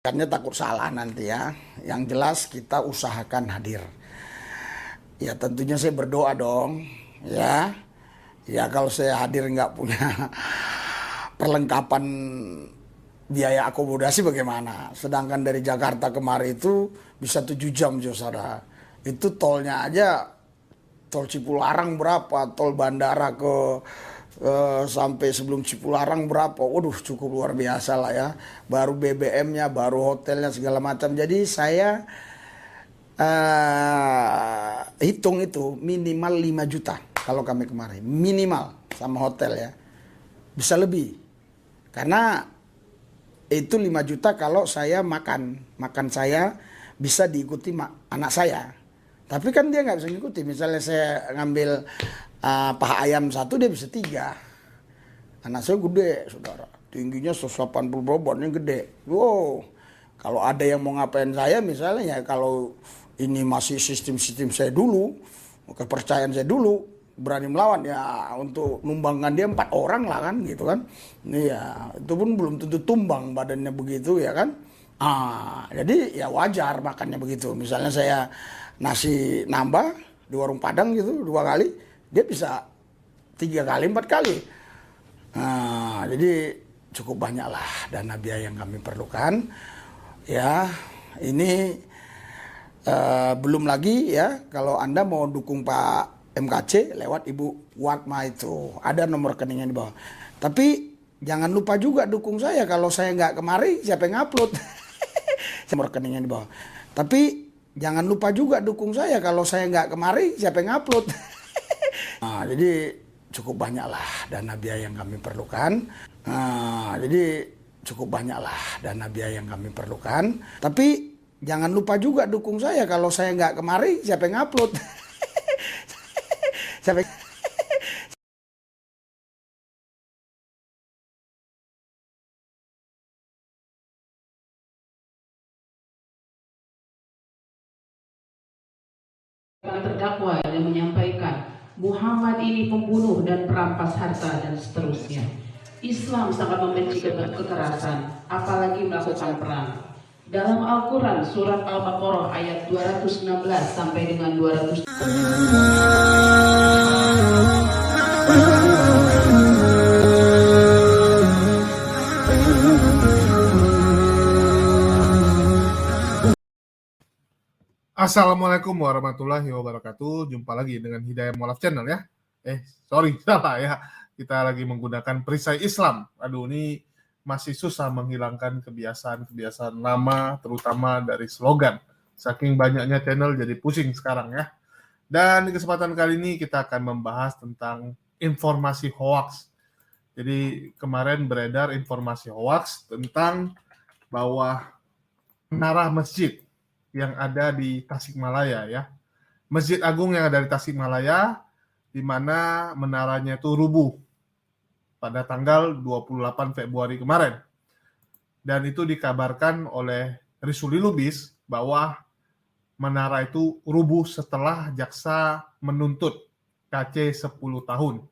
Karena takut salah nanti ya. Yang jelas kita usahakan hadir. Ya tentunya saya berdoa dong. Ya, ya kalau saya hadir nggak punya perlengkapan biaya akomodasi bagaimana? Sedangkan dari Jakarta kemari itu bisa 7 jam, saudara. Itu tolnya aja, tol Cipularang berapa, tol bandara ke sampai sebelum Cipularang berapa. Waduh, cukup luar biasa lah ya. Baru BBM-nya, baru hotelnya segala macam. Jadi saya hitung itu minimal 5 juta kalau kami kemarin. Minimal sama hotel ya. Bisa lebih. Karena itu 5 juta kalau saya makan. Makan saya bisa diikuti anak saya. Tapi kan dia nggak bisa ngikuti. Misalnya saya ngambil paha ayam satu, dia bisa 3. Anak saya gede, saudara. Tingginya 180 bobotnya gede. Wow. Kalau ada yang mau ngapain saya misalnya, ya kalau ini masih sistem-sistem saya dulu, kepercayaan saya dulu, berani melawan ya, untuk numbangkan dia 4 orang lah kan gitu kan. Iya, itu pun belum tentu tumbang badannya begitu ya kan. Jadi ya wajar makannya begitu. Misalnya saya nasi nambah di warung Padang gitu 2 kali, dia bisa 3 kali 4 kali. Jadi cukup banyak lah dana biaya yang kami perlukan. Ya, ini belum lagi ya kalau Anda mau dukung Pak MKC lewat Ibu Warma itu. Ada nomor rekeningnya di bawah. Tapi jangan lupa juga dukung saya. Kalau saya nggak kemari, siapa yang upload? Nomor rekeningnya di bawah. Tapi jangan lupa juga dukung saya. Kalau saya nggak kemari, siapa yang upload? Jadi cukup banyak lah dana biaya yang kami perlukan. Jadi cukup banyak lah dana biaya yang kami perlukan. Tapi jangan lupa juga dukung saya. Kalau saya nggak kemari, siapa yang upload? Siapa yang... Terdakwa yang menyampaikan Muhammad ini pembunuh dan perampas harta dan seterusnya. Islam sangat membenci kekerasan, apalagi melakukan perang. Dalam Al-Quran surat Al-Baqarah ayat 216 sampai dengan 200. Assalamualaikum warahmatullahi wabarakatuh. Jumpa lagi dengan Hidayah Mualaf Channel ya. Salah ya. Kita lagi menggunakan perisai Islam. Aduh, ini masih susah menghilangkan kebiasaan-kebiasaan lama, terutama dari slogan. Saking banyaknya channel jadi pusing sekarang ya. Dan di kesempatan kali ini kita akan membahas tentang informasi hoax. Jadi kemarin beredar informasi hoax tentang bahwa menara masjid yang ada di Tasikmalaya ya. Masjid Agung yang ada di Tasikmalaya, di mana menaranya itu rubuh pada tanggal 28 Februari kemarin. Dan itu dikabarkan oleh Risuli Lubis bahwa menara itu rubuh setelah jaksa menuntut KC 10 tahun.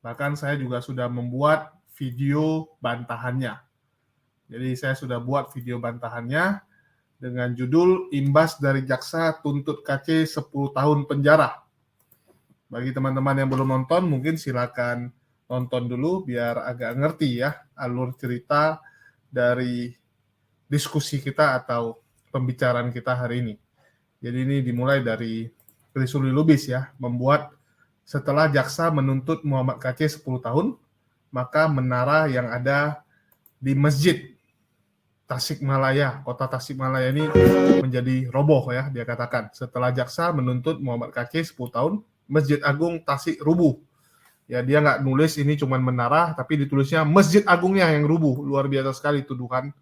Bahkan saya juga sudah membuat video bantahannya. Jadi saya sudah buat video bantahannya dengan judul Imbas dari Jaksa Tuntut KC 10 tahun penjara. Bagi teman-teman yang belum nonton, mungkin silakan nonton dulu biar agak ngerti ya alur cerita dari diskusi kita atau pembicaraan kita hari ini. Jadi ini dimulai dari Risuli Lubis ya, membuat setelah jaksa menuntut Muhammad KC 10 tahun, maka menara yang ada di masjid Tasikmalaya, kota Tasikmalaya ini menjadi roboh ya, dia katakan. Setelah jaksa menuntut Muhammad KC 10 tahun, Masjid Agung Tasik rubuh. Ya, dia nggak nulis ini cuma menara, tapi ditulisnya Masjid Agungnya yang rubuh. Luar biasa sekali tuduhan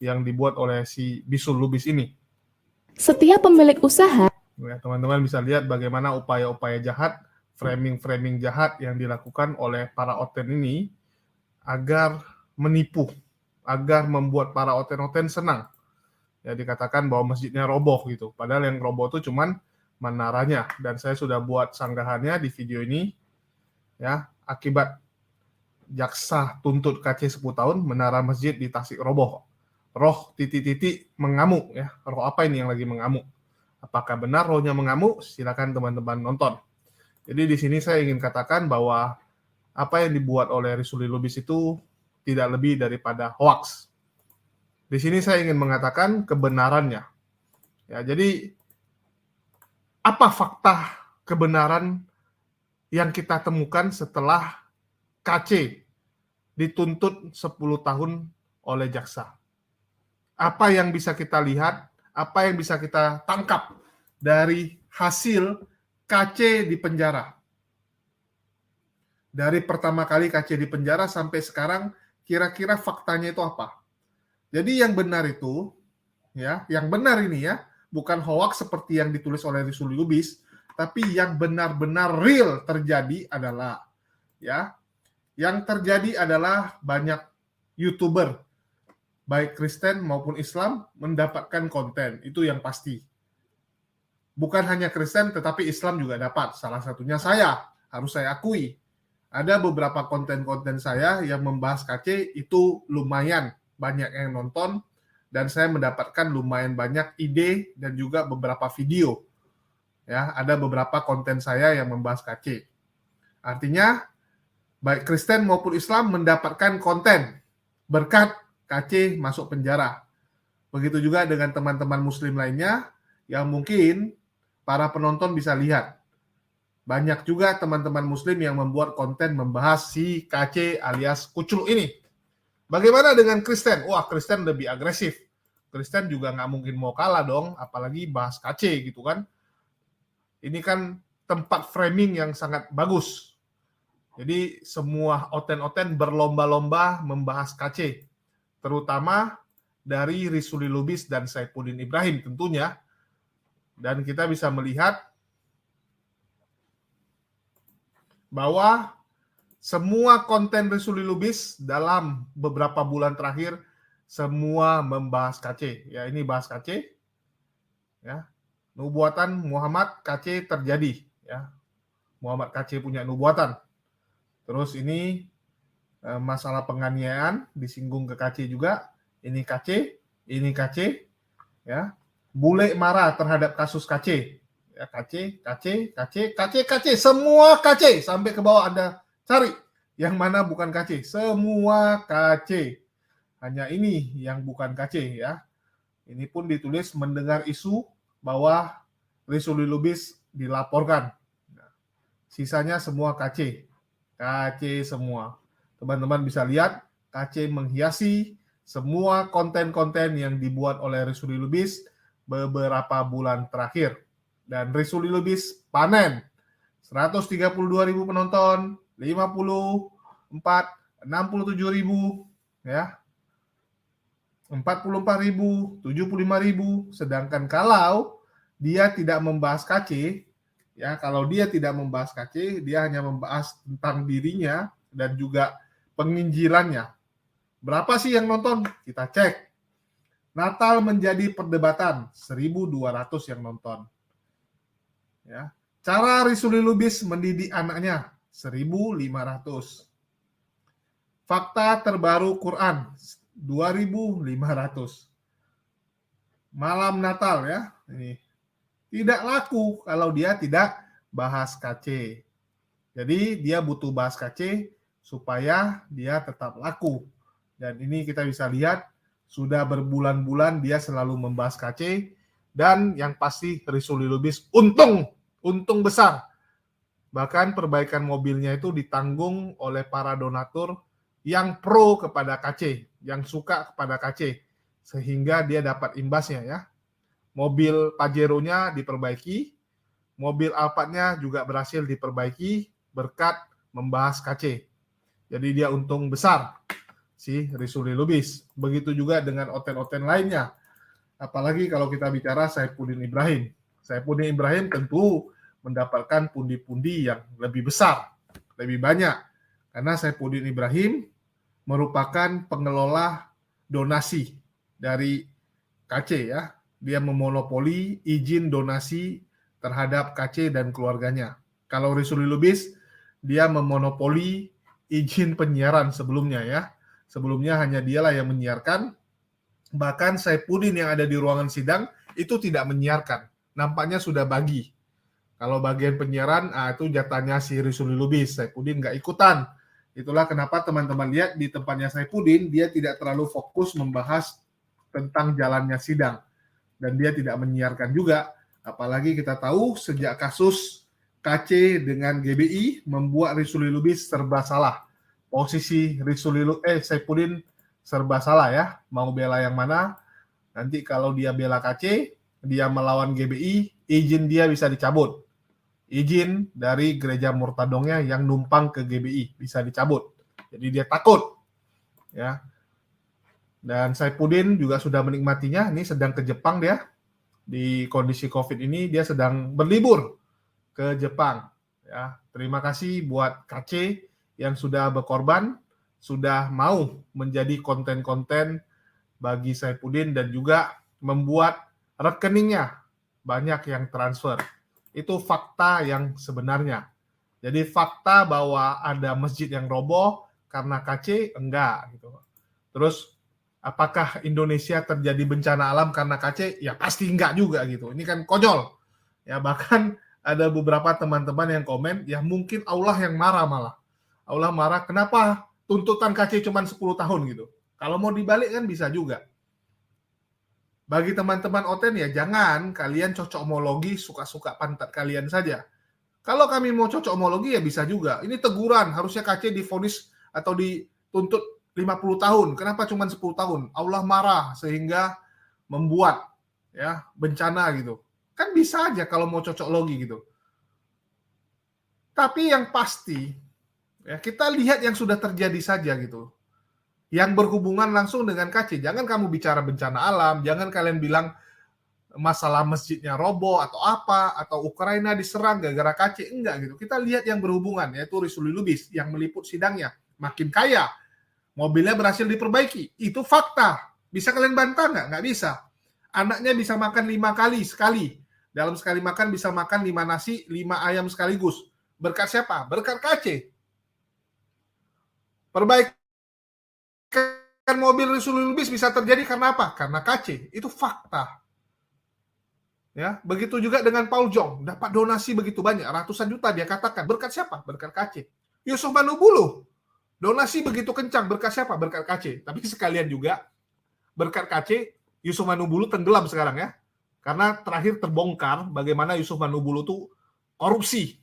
yang dibuat oleh si Bisul Lubis ini. Setiap pemilik usaha. Ya, teman-teman bisa lihat bagaimana upaya-upaya jahat, framing-framing jahat yang dilakukan oleh para oten ini agar menipu, agar membuat para oten-oten senang. Ya, dikatakan bahwa masjidnya roboh gitu. Padahal yang roboh itu cuman menaranya. Dan saya sudah buat sanggahannya di video ini. Ya, akibat jaksa tuntut KC 10 tahun, menara masjid di Tasik roboh. roh titik-titik mengamuk ya. Roh apa ini yang lagi mengamuk? Apakah benar rohnya mengamuk? Silakan teman-teman nonton. Jadi di sini saya ingin katakan bahwa apa yang dibuat oleh Risuli Lubis itu tidak lebih daripada hoax. Di sini saya ingin mengatakan kebenarannya. Ya, jadi apa fakta kebenaran yang kita temukan setelah KC dituntut 10 tahun oleh jaksa? Apa yang bisa kita lihat, apa yang bisa kita tangkap dari hasil KC di penjara? Dari pertama kali KC di penjara sampai sekarang, kira-kira faktanya itu apa? Jadi yang benar itu, ya, yang benar ini ya, bukan hoax seperti yang ditulis oleh Risuli Lubis, tapi yang benar-benar real terjadi adalah, ya, yang terjadi adalah banyak YouTuber, baik Kristen maupun Islam, mendapatkan konten. Itu yang pasti. Bukan hanya Kristen, tetapi Islam juga dapat. Salah satunya saya, harus saya akui. Ada beberapa konten-konten saya yang membahas KC, itu lumayan banyak yang nonton, dan saya mendapatkan lumayan banyak ide dan juga beberapa video. Ya, ada beberapa konten saya yang membahas KC. Artinya, baik Kristen maupun Islam mendapatkan konten berkat KC masuk penjara. Begitu juga dengan teman-teman Muslim lainnya yang mungkin para penonton bisa lihat. Banyak juga teman-teman Muslim yang membuat konten membahas si KC alias Kuclu ini. Bagaimana dengan Kristen? Wah, Kristen lebih agresif. Kristen juga nggak mungkin mau kalah dong, apalagi bahas KC gitu kan. Ini kan tempat framing yang sangat bagus. Jadi semua oten-oten berlomba-lomba membahas KC, terutama dari Risuli Lubis dan Saifuddin Ibrahim tentunya. Dan kita bisa melihat bahwa semua konten Risuli Lubis dalam beberapa bulan terakhir semua membahas KC. Ya, ini bahas KC. Ya. Nubuatan Muhammad KC terjadi, ya. Muhammad KC punya nubuatan. Terus ini masalah penganiayaan disinggung ke KC juga. Ini KC, ya. Bule marah terhadap kasus KC. Ya, KC, semua KC sampai ke bawah Anda cari yang mana bukan KC. Semua KC. Hanya ini yang bukan KC ya. Ini pun ditulis mendengar isu bahwa Risuli Lubis dilaporkan. Sisanya semua KC. KC semua. Teman-teman bisa lihat KC menghiasi semua konten-konten yang dibuat oleh Risuli Lubis beberapa bulan terakhir. Dan Risuli Lubis panen 132.000 penonton, 54, 67.000 ya. 44.000, 75.000, sedangkan kalau dia tidak membahas KC, ya, kalau dia tidak membahas KC, dia hanya membahas tentang dirinya dan juga penginjilannya. Berapa sih yang nonton? Kita cek. Natal menjadi perdebatan, 1.200 yang nonton. Ya. Cara Risuli Lubis mendidik anaknya, 1.500. Fakta terbaru Quran, 2.500. Malam Natal ya, ini tidak laku kalau dia tidak bahas KC. Jadi dia butuh bahas KC supaya dia tetap laku. Dan ini kita bisa lihat sudah berbulan-bulan dia selalu membahas KC, dan yang pasti Risuli Lubis untung besar. Bahkan perbaikan mobilnya itu ditanggung oleh para donatur yang pro kepada KC, yang suka kepada KC, sehingga dia dapat imbasnya ya. Mobil Pajero-nya diperbaiki, mobil Alphard-nya juga berhasil diperbaiki berkat membahas KC. Jadi dia untung besar si Risuli Lubis. Begitu juga dengan oten-oten lainnya. Apalagi kalau kita bicara Saifuddin Ibrahim. Saifuddin Ibrahim tentu mendapatkan pundi-pundi yang lebih besar, lebih banyak. Karena Saifuddin Ibrahim merupakan pengelola donasi dari KC ya. Dia memonopoli izin donasi terhadap KC dan keluarganya. Kalau Risuli Lubis, dia memonopoli izin penyiaran sebelumnya ya. Sebelumnya hanya dialah yang menyiarkan, Bahkan Saifuddin yang ada di ruangan sidang itu tidak menyiarkan. Nampaknya sudah bagi. Kalau bagian penyiaran, itu jatahnya si Rizuli Lubis. Saifuddin nggak ikutan. Itulah kenapa teman-teman lihat di tempatnya Saifuddin, dia tidak terlalu fokus membahas tentang jalannya sidang. Dan dia tidak menyiarkan juga. Apalagi kita tahu sejak kasus KC dengan GBI membuat Rizuli Lubis serba salah. Posisi Saifuddin serba salah ya, mau bela yang mana. Nanti kalau dia bela KC, dia melawan GBI, izin dia bisa dicabut. Izin dari gereja Murtadongnya yang numpang ke GBI bisa dicabut. Jadi dia takut. Ya. Dan Saifuddin juga sudah menikmatinya, ini sedang ke Jepang dia. Di kondisi Covid ini dia sedang berlibur ke Jepang. Ya. Terima kasih buat KC yang sudah berkorban, sudah mau menjadi konten-konten bagi Saifuddin dan juga membuat rekeningnya banyak yang transfer. Itu fakta yang sebenarnya. Jadi fakta bahwa ada masjid yang roboh karena KC, enggak. Gitu. Terus apakah Indonesia terjadi bencana alam karena KC? Ya pasti enggak juga gitu. Ini kan konyol. Ya bahkan ada beberapa teman-teman yang komen, ya mungkin Allah yang marah malah. Allah marah, kenapa tuntutan KC cuma 10 tahun gitu. Kalau mau dibalik kan bisa juga. Bagi teman-teman Oten ya jangan kalian cocokmologi suka-suka pantat kalian saja. Kalau kami mau cocokmologi ya bisa juga. Ini teguran, harusnya KC divonis atau dituntut 50 tahun. Kenapa cuma 10 tahun? Allah marah sehingga membuat ya bencana gitu. Kan bisa aja kalau mau cocoklogi gitu. Tapi yang pasti ya kita lihat yang sudah terjadi saja gitu. Yang berhubungan langsung dengan KC. Jangan kamu bicara bencana alam, jangan kalian bilang masalah masjidnya roboh atau apa, atau Ukraina diserang gara-gara KC. Enggak gitu. Kita lihat yang berhubungan, yaitu Rizuli Lubis yang meliput sidangnya. Makin kaya, mobilnya berhasil diperbaiki. Itu fakta. Bisa kalian bantah nggak? Nggak bisa. Anaknya bisa makan 5 kali sekali. Dalam sekali makan bisa makan 5 nasi, 5 ayam sekaligus. Berkat siapa? Berkat KC. Perbaikan mobil Rizuli Lubis bisa terjadi karena apa? Karena KC. Itu fakta. Ya, begitu juga dengan Paul Jong, dapat donasi begitu banyak, ratusan juta dia katakan. Berkat siapa? Berkat KC. Yusuf Manubulu, donasi begitu kencang, berkat siapa? Berkat KC. Tapi sekalian juga berkat KC, Yusuf Manubulu tenggelam sekarang ya. Karena terakhir terbongkar bagaimana Yusuf Manubulu itu korupsi.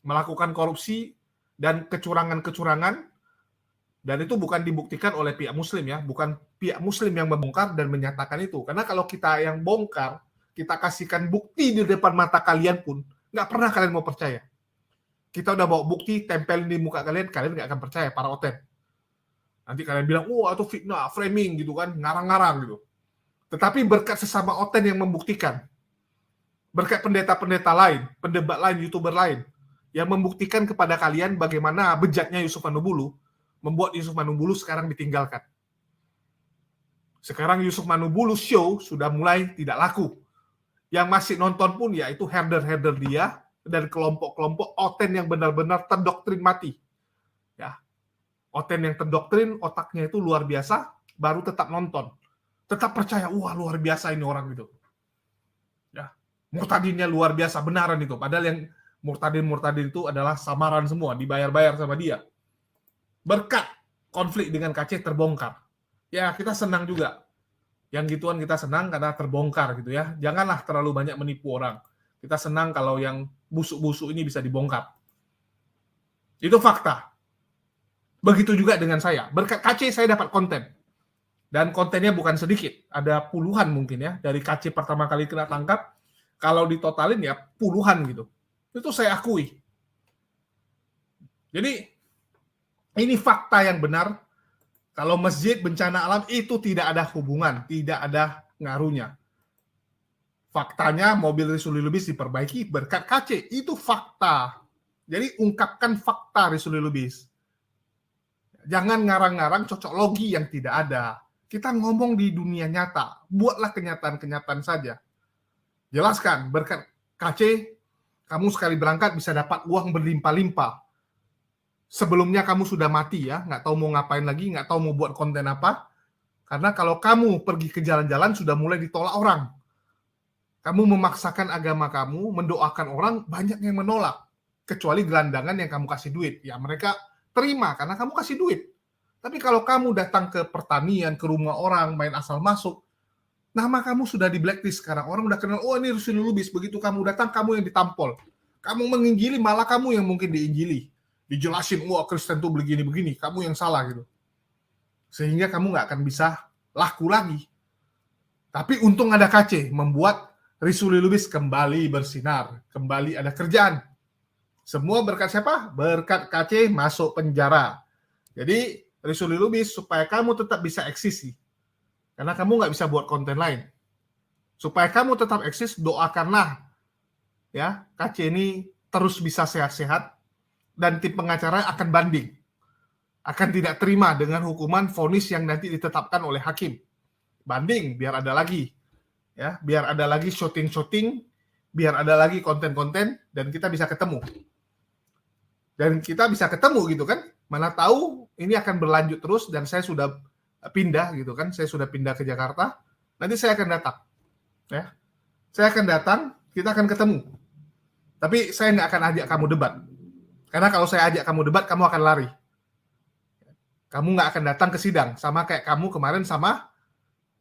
Melakukan korupsi dan kecurangan-kecurangan. Dan itu bukan dibuktikan oleh pihak muslim ya, bukan pihak muslim yang membongkar dan menyatakan itu. Karena kalau kita yang bongkar, kita kasihkan bukti di depan mata kalian pun, nggak pernah kalian mau percaya. Kita udah bawa bukti, tempelin di muka kalian nggak akan percaya, para Oten. Nanti kalian bilang, wah itu fitnah, framing gitu kan, ngarang-ngarang gitu. Tetapi berkat sesama Oten yang membuktikan, berkat pendeta-pendeta lain, pendebat lain, YouTuber lain, yang membuktikan kepada kalian bagaimana bejatnya Yusuf Manubulu, membuat Yusuf Manubulu sekarang ditinggalkan. Sekarang Yusuf Manubulu show sudah mulai tidak laku. Yang masih nonton pun yaitu herder-herder dia dan kelompok-kelompok Oten yang benar-benar terdoktrin mati. Ya. Oten yang terdoktrin, otaknya itu luar biasa, baru tetap nonton. Tetap percaya, wah luar biasa ini orang gitu. Ya. Murtadinnya luar biasa, benaran itu. Padahal yang murtadin itu adalah samaran semua, dibayar-bayar sama dia. Berkat konflik dengan KC terbongkar. Ya, kita senang juga. Yang gituan kita senang karena terbongkar gitu ya. Janganlah terlalu banyak menipu orang. Kita senang kalau yang busuk-busuk ini bisa dibongkar. Itu fakta. Begitu juga dengan saya. Berkat KC saya dapat konten. Dan kontennya bukan sedikit. Ada puluhan mungkin ya. Dari KC pertama kali kena tangkap, kalau ditotalin ya puluhan gitu. Itu saya akui. Jadi ini fakta yang benar. Kalau masjid bencana alam itu tidak ada hubungan, tidak ada ngaruhnya. Faktanya mobil Rizuli Lubis diperbaiki berkat KC. Itu fakta. Jadi ungkapkan fakta Rizuli Lubis. Jangan ngarang-ngarang cocok logi yang tidak ada. Kita ngomong di dunia nyata. Buatlah kenyataan-kenyataan saja. Jelaskan, berkat KC, kamu sekali berangkat bisa dapat uang berlimpah-limpah. Sebelumnya kamu sudah mati ya, nggak tahu mau ngapain lagi, nggak tahu mau buat konten apa. Karena kalau kamu pergi ke jalan-jalan sudah mulai ditolak orang. Kamu memaksakan agama kamu, mendoakan orang, banyak yang menolak. Kecuali gelandangan yang kamu kasih duit. Ya mereka terima karena kamu kasih duit. Tapi kalau kamu datang ke pertanian, ke rumah orang, main asal masuk, nama kamu sudah di blacklist sekarang. Orang udah kenal, oh ini Rusli Lubis. Begitu kamu datang, kamu yang ditampol. Kamu menginjili, malah kamu yang mungkin diinjili. Dijelasin, wah Kristen tuh begini-begini, kamu yang salah gitu. Sehingga kamu nggak akan bisa laku lagi. Tapi untung ada KC, membuat Rusli Lubis kembali bersinar, kembali ada kerjaan. Semua berkat siapa? Berkat KC masuk penjara. Jadi Rusli Lubis supaya kamu tetap bisa eksis, karena kamu nggak bisa buat konten lain. Supaya kamu tetap eksis, doakanlah ya KC ini terus bisa sehat-sehat dan tim pengacara akan banding. Akan tidak terima dengan hukuman vonis yang nanti ditetapkan oleh hakim. Banding, biar ada lagi. Ya, biar ada lagi syuting-syuting, biar ada lagi konten-konten, dan kita bisa ketemu. Dan kita bisa ketemu gitu kan. Mana tahu ini akan berlanjut terus, dan saya sudah pindah gitu kan. Saya sudah pindah ke Jakarta. Nanti saya akan datang. Ya. Saya akan datang, kita akan ketemu. Tapi saya nggak akan ajak kamu debat. Karena kalau saya ajak kamu debat, kamu akan lari. Kamu nggak akan datang ke sidang, sama kayak kamu kemarin sama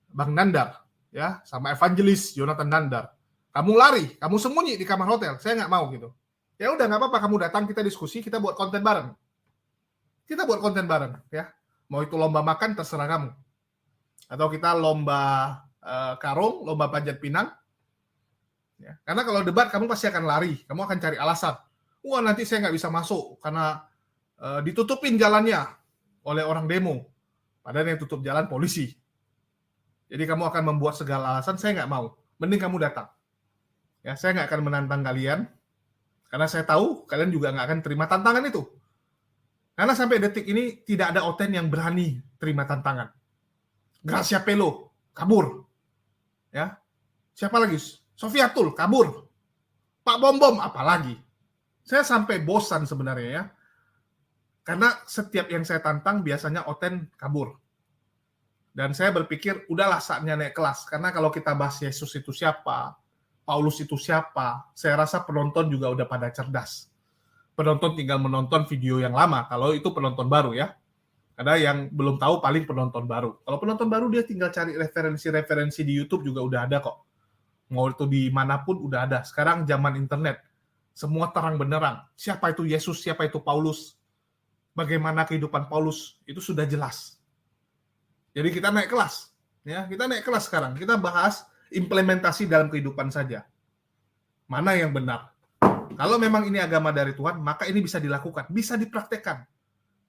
Bang Nandar, ya, sama evangelis Jonathan Nandar. Kamu lari, kamu sembunyi di kamar hotel. Saya nggak mau gitu. Ya udah nggak apa-apa, kamu datang, kita diskusi, kita buat konten bareng. Kita buat konten bareng, ya. Mau itu lomba makan terserah kamu, atau kita lomba karung, lomba panjat pinang. Ya. Karena kalau debat kamu pasti akan lari, kamu akan cari alasan. Wah nanti saya nggak bisa masuk karena ditutupin jalannya oleh orang demo, padahal yang tutup jalan polisi. Jadi kamu akan membuat segala alasan, saya nggak mau. Mending kamu datang. Ya, saya nggak akan menantang kalian, karena saya tahu kalian juga nggak akan terima tantangan itu. Karena sampai detik ini tidak ada Oten yang berani terima tantangan. Gracia Pelo kabur. Ya, siapa lagi? Sofiatul kabur. Pak Bom apalagi? Saya sampai bosan sebenarnya ya. Karena setiap yang saya tantang biasanya Oten kabur. Dan saya berpikir, udahlah saatnya naik kelas. Karena kalau kita bahas Yesus itu siapa, Paulus itu siapa, saya rasa penonton juga udah pada cerdas. Penonton tinggal menonton video yang lama, kalau itu penonton baru ya. Karena yang belum tahu paling penonton baru. Kalau penonton baru dia tinggal cari referensi-referensi di YouTube juga udah ada kok. Mau itu dimanapun udah ada. Sekarang zaman internet, semua terang benderang. Siapa itu Yesus, siapa itu Paulus, bagaimana kehidupan Paulus, itu sudah jelas. Jadi kita naik kelas. Ya, kita naik kelas sekarang. Kita bahas implementasi dalam kehidupan saja. Mana yang benar? Kalau memang ini agama dari Tuhan, maka ini bisa dilakukan, bisa dipraktekkan,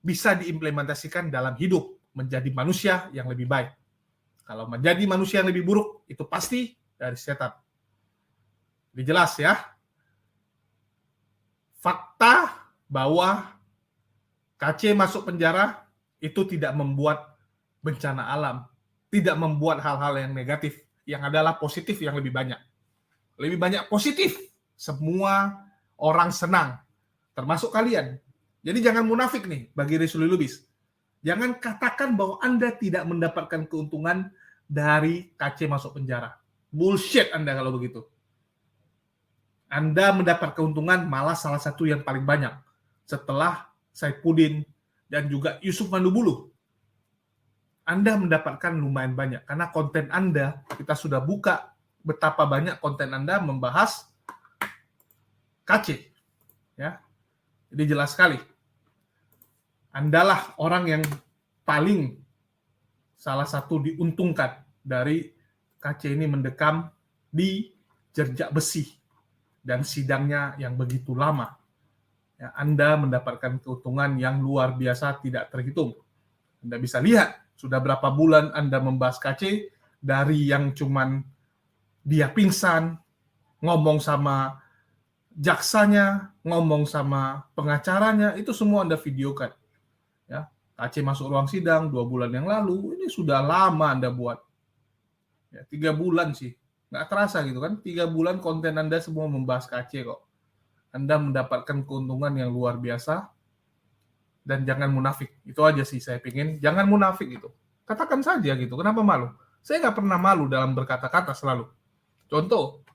bisa diimplementasikan dalam hidup, menjadi manusia yang lebih baik. Kalau menjadi manusia yang lebih buruk, itu pasti dari setan. Ini jelas ya. Fakta bahwa KC masuk penjara itu tidak membuat bencana alam, tidak membuat hal-hal yang negatif, yang adalah positif yang lebih banyak. Lebih banyak positif. Semua orang senang, termasuk kalian. Jadi jangan munafik nih bagi Rusli Lubis. Jangan katakan bahwa Anda tidak mendapatkan keuntungan dari KC masuk penjara. Bullshit Anda kalau begitu. Anda mendapat keuntungan malah salah satu yang paling banyak. Setelah Saifuddin dan juga Yusuf Mandubulu. Anda mendapatkan lumayan banyak. Karena konten Anda, kita sudah buka betapa banyak konten Anda membahas KC. Ya. Jadi jelas sekali. Andalah orang yang paling salah satu diuntungkan dari KC ini mendekam di jersey besi dan sidangnya yang begitu lama. Ya, Anda mendapatkan keuntungan yang luar biasa tidak terhitung. Anda bisa lihat sudah berapa bulan Anda membahas KC, dari yang cuman dia pingsan, ngomong sama jaksanya, ngomong sama pengacaranya, itu semua Anda videokan. Ya, KC masuk ruang sidang 2 bulan yang lalu, ini sudah lama Anda buat. Ya, 3 bulan sih, nggak terasa gitu kan, 3 bulan konten Anda semua membahas KC kok. Anda mendapatkan keuntungan yang luar biasa, dan jangan munafik. Itu aja sih saya pingin, jangan munafik itu. Katakan saja gitu. Kenapa malu? Saya nggak pernah malu dalam berkata-kata selalu. Contoh,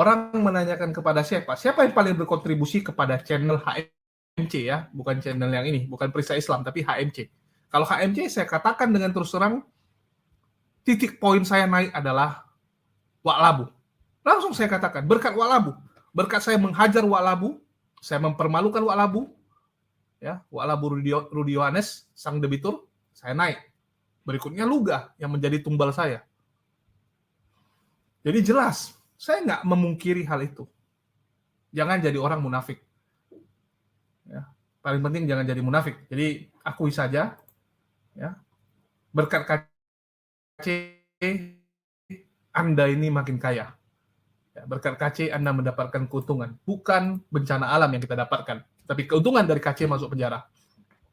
orang menanyakan kepada siapa yang paling berkontribusi kepada channel HMC ya, bukan channel yang ini, bukan Perisai Islam, tapi HMC. Kalau HMC saya katakan dengan terus terang, titik poin saya naik adalah Wak Labu. Langsung saya katakan, berkat Wak Labu. Berkat saya menghajar Wak Labu, saya mempermalukan Wak Labu, ya, Wak Labu Rudi Yohanes, sang debitur, saya naik. Berikutnya Lugah yang menjadi tumbal saya. Jadi jelas, saya nggak memungkiri hal itu. Jangan jadi orang munafik. Ya, paling penting jangan jadi munafik. Jadi akui saja, ya, berkat KC Anda ini makin kaya. Ya, berkat KC Anda mendapatkan keuntungan, bukan bencana alam yang kita dapatkan, tapi keuntungan dari KC masuk penjara.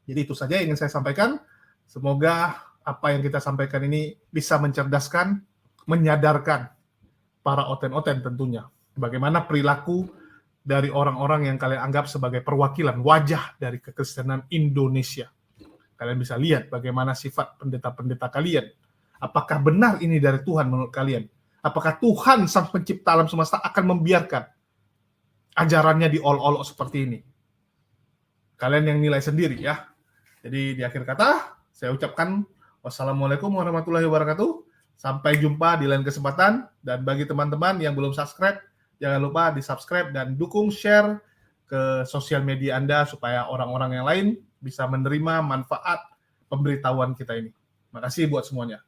Jadi itu saja yang ingin saya sampaikan. Semoga apa yang kita sampaikan ini bisa mencerdaskan, menyadarkan para oten-oten tentunya. Bagaimana perilaku dari orang-orang yang kalian anggap sebagai perwakilan, wajah dari kekristenan Indonesia. Kalian bisa lihat bagaimana sifat pendeta-pendeta kalian. Apakah benar ini dari Tuhan menurut kalian? Apakah Tuhan sang pencipta alam semesta akan membiarkan ajarannya diolok-olok seperti ini? Kalian yang nilai sendiri ya. Jadi di akhir kata, saya ucapkan wassalamualaikum warahmatullahi wabarakatuh. Sampai jumpa di lain kesempatan. Dan bagi teman-teman yang belum subscribe, jangan lupa di-subscribe dan dukung share ke sosial media Anda supaya orang-orang yang lain bisa menerima manfaat pemberitahuan kita ini. Terima kasih buat semuanya.